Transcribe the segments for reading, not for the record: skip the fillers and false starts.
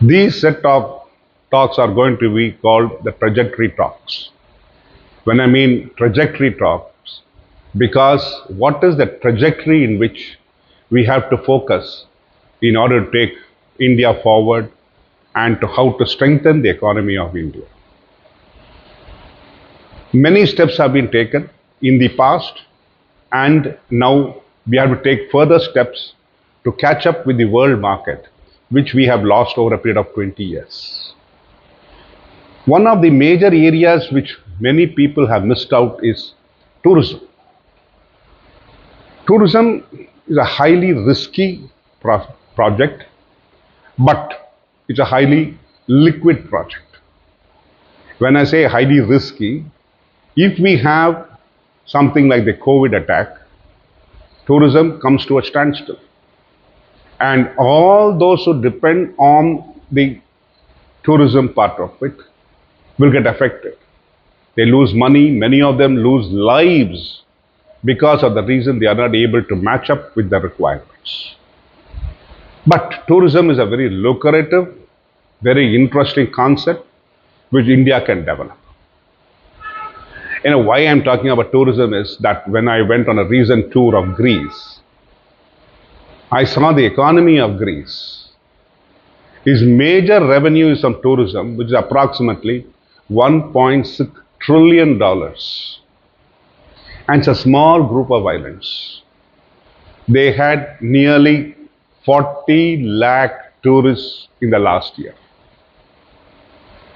These set of talks are going to be called the trajectory talks. When I mean trajectory talks, because what is the trajectory in which we have to focus in order to take India forward and to how to strengthen the economy of India. Many steps have been taken in the past, and now we have to take further steps to catch up with the world market, which we have lost over a period of 20 years. One of the major areas which many people have missed out is tourism. Tourism is a highly risky project, but it's a highly liquid project. When I say highly risky, if we have something like the COVID attack, tourism comes to a standstill. And all those who depend on the tourism part of it will get affected. They lose money, many of them lose lives because of the reason they are not able to match up with the requirements. But tourism is a very lucrative, very interesting concept which India can develop. Why I'm talking about tourism is that when I went on a recent tour of Greece, I saw the economy of Greece. Its major revenue is from tourism, which is approximately $1.6 trillion. And it's a small group of islands. They had nearly 40 lakh tourists in the last year.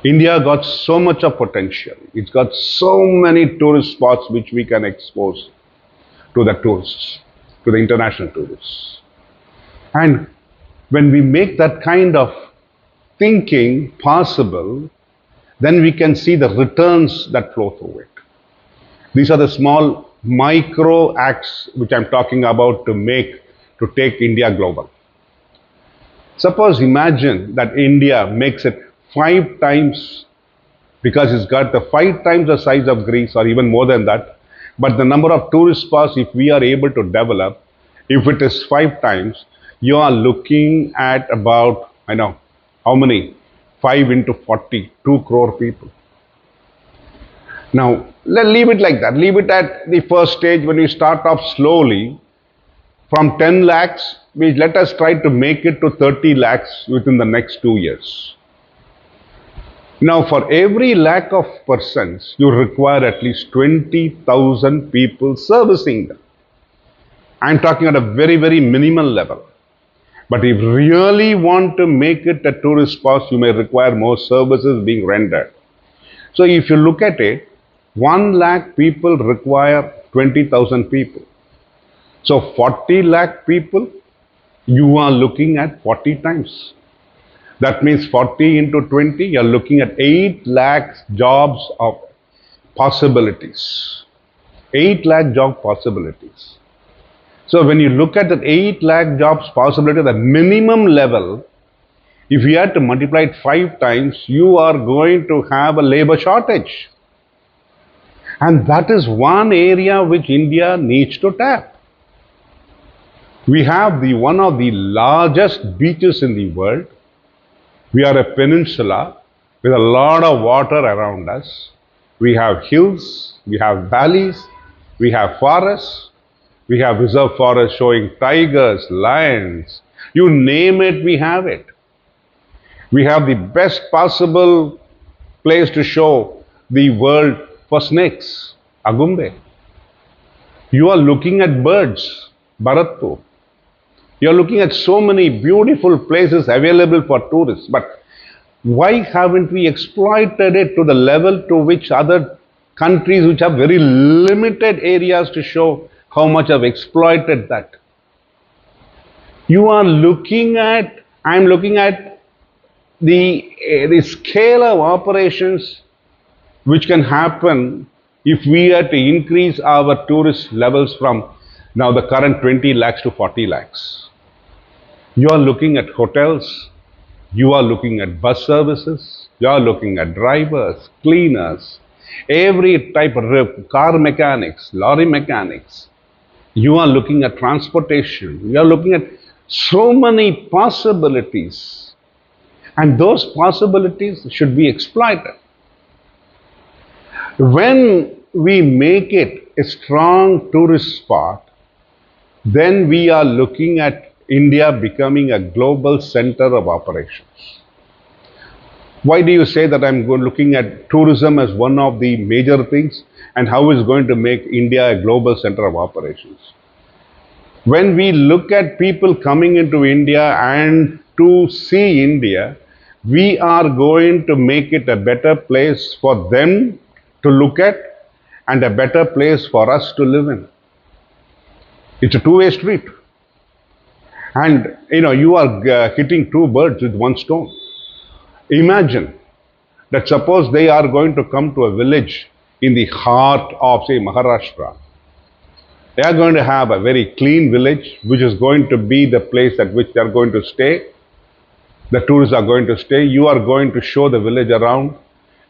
India got so much of potential. It's got so many tourist spots which we can expose to the tourists, to the international tourists. And when we make that kind of thinking possible, then we can see the returns that flow through it. These are the small micro acts which I'm talking about to take India global. Suppose imagine that India makes it 5 times, because it's got the 5 times the size of Greece or even more than that, but the number of tourist spots, if we are able to develop, if it is 5 times, you are looking at about, I know, how many? 5 into 40, 2 crore people. Now, let's leave it like that. Leave it at the first stage when we start off slowly. From 10 lakhs, let us try to make it to 30 lakhs within the next 2 years. Now, for every lakh of persons, you require at least 20,000 people servicing them. I'm talking at a very, very minimal level. But if you really want to make it a tourist spot, you may require more services being rendered. So if you look at it, 1 lakh people require 20,000 people. So 40 lakh people, you are looking at 40 times. That means 40 into 20, you are looking at 8 lakh jobs of possibilities. 8 lakh job possibilities. So when you look at that 8 lakh jobs possibility, the minimum level, if you had to multiply it 5 times, you are going to have a labor shortage. And that is one area which India needs to tap. We have one of the largest beaches in the world. We are a peninsula with a lot of water around us. We have hills, we have valleys, we have forests, we have reserve forests showing tigers, lions, you name it, we have it. We have the best possible place to show the world for snakes, Agumbe. You are looking at birds, Bharatpur. You are looking at so many beautiful places available for tourists, but why haven't we exploited it to the level to which other countries which have very limited areas to show how much have exploited that? You are looking at, I'm looking at the scale of operations which can happen if we are to increase our tourist levels from now the current 20 lakhs to 40 lakhs. You are looking at hotels, you are looking at bus services, you are looking at drivers, cleaners, every type of car mechanics, lorry mechanics. You are looking at transportation, you are looking at so many possibilities. And those possibilities should be exploited. When we make it a strong tourist spot, then we are looking at India becoming a global center of operations. Why do you say that I'm looking at tourism as one of the major things, and how is going to make India a global center of operations? When we look at people coming into India and to see India, we are going to make it a better place for them to look at and a better place for us to live in. It's a two-way street. And you are hitting two birds with one stone. Imagine that suppose they are going to come to a village in the heart of, say, Maharashtra. They are going to have a very clean village, which is going to be the place at which they are going to stay. The tourists are going to stay. You are going to show the village around,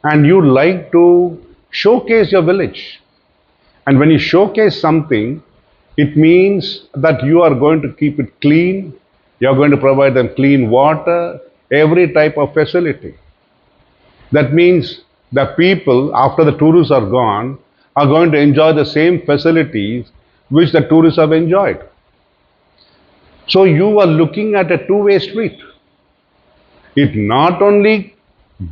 and you like to showcase your village. And when you showcase something, it means that you are going to keep it clean. You are going to provide them clean water, every type of facility. That means the people, after the tourists are gone, are going to enjoy the same facilities which the tourists have enjoyed. So you are looking at a two-way street. It not only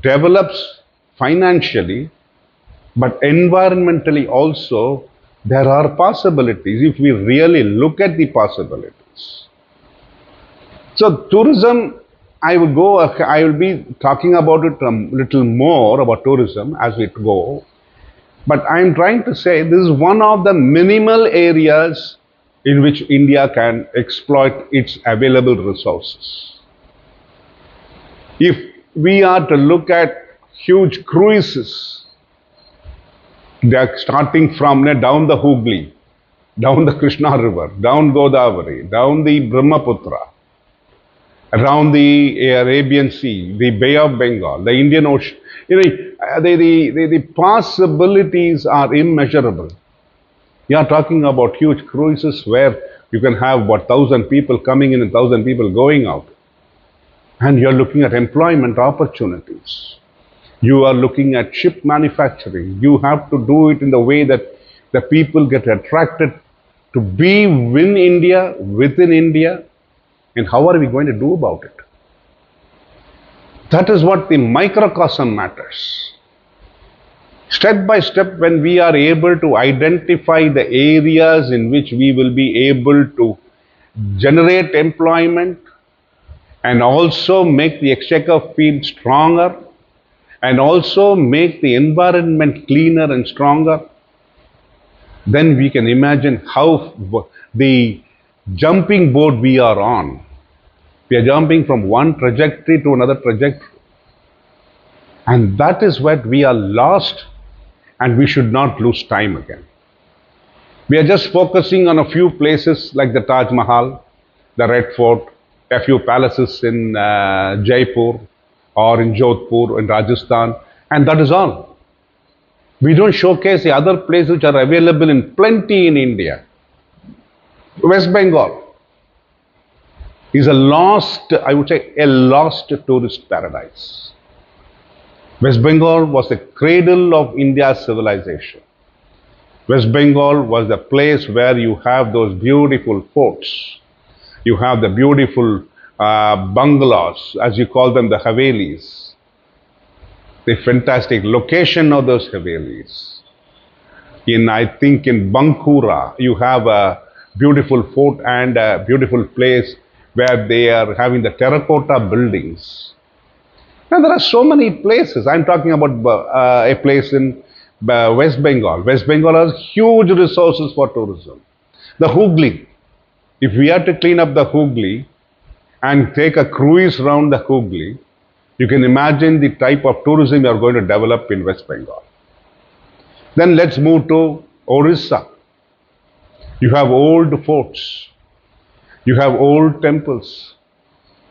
develops financially, but environmentally also there are possibilities if we really look at the possibilities. So tourism, I will be talking about it a little more about tourism as we go. But I am trying to say this is one of the minimal areas in which India can exploit its available resources. If we are to look at huge cruises, they are starting from down the Hooghly, down the Krishna River, down Godavari, down the Brahmaputra, around the Arabian Sea, the Bay of Bengal, the Indian Ocean. The possibilities are immeasurable. You are talking about huge cruises where you can have about 1,000 people coming in and 1,000 people going out. And you are looking at employment opportunities. You are looking at ship manufacturing. You have to do it in the way that the people get attracted to be within India. And how are we going to do about it? That is what the microcosm matters. Step by step, when we are able to identify the areas in which we will be able to generate employment and also make the exchequer feel stronger and also make the environment cleaner and stronger, then we can imagine how the jumping board we are on. We are jumping from one trajectory to another trajectory. And that is what we are lost, and we should not lose time again. We are just focusing on a few places like the Taj Mahal, the Red Fort, a few palaces in Jaipur or in Jodhpur in Rajasthan, and that is all. We don't showcase the other places which are available in plenty in India. West Bengal is a lost tourist paradise. West Bengal was the cradle of India's civilization. West Bengal was the place where you have those beautiful forts. You have the beautiful bungalows, as you call them, the Havelis. The fantastic location of those Havelis. I think in Bankura, you have a beautiful fort and a beautiful place where they are having the terracotta buildings. And there are so many places. I'm talking about a place in West Bengal. West Bengal has huge resources for tourism. The Hooghly. If we are to clean up the Hooghly and take a cruise around the Hooghly, you can imagine the type of tourism you are going to develop in West Bengal. Then let's move to Orissa. You have old forts. You have old temples.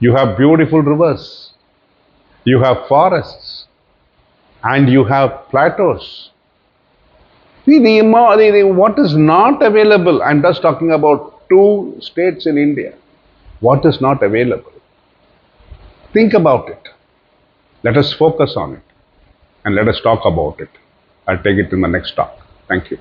You have beautiful rivers. You have forests. And you have plateaus. What is not available, I'm just talking about 2 states in India. What is not available? Think about it. Let us focus on it and let us talk about it. I'll take it in the next talk. Thank you.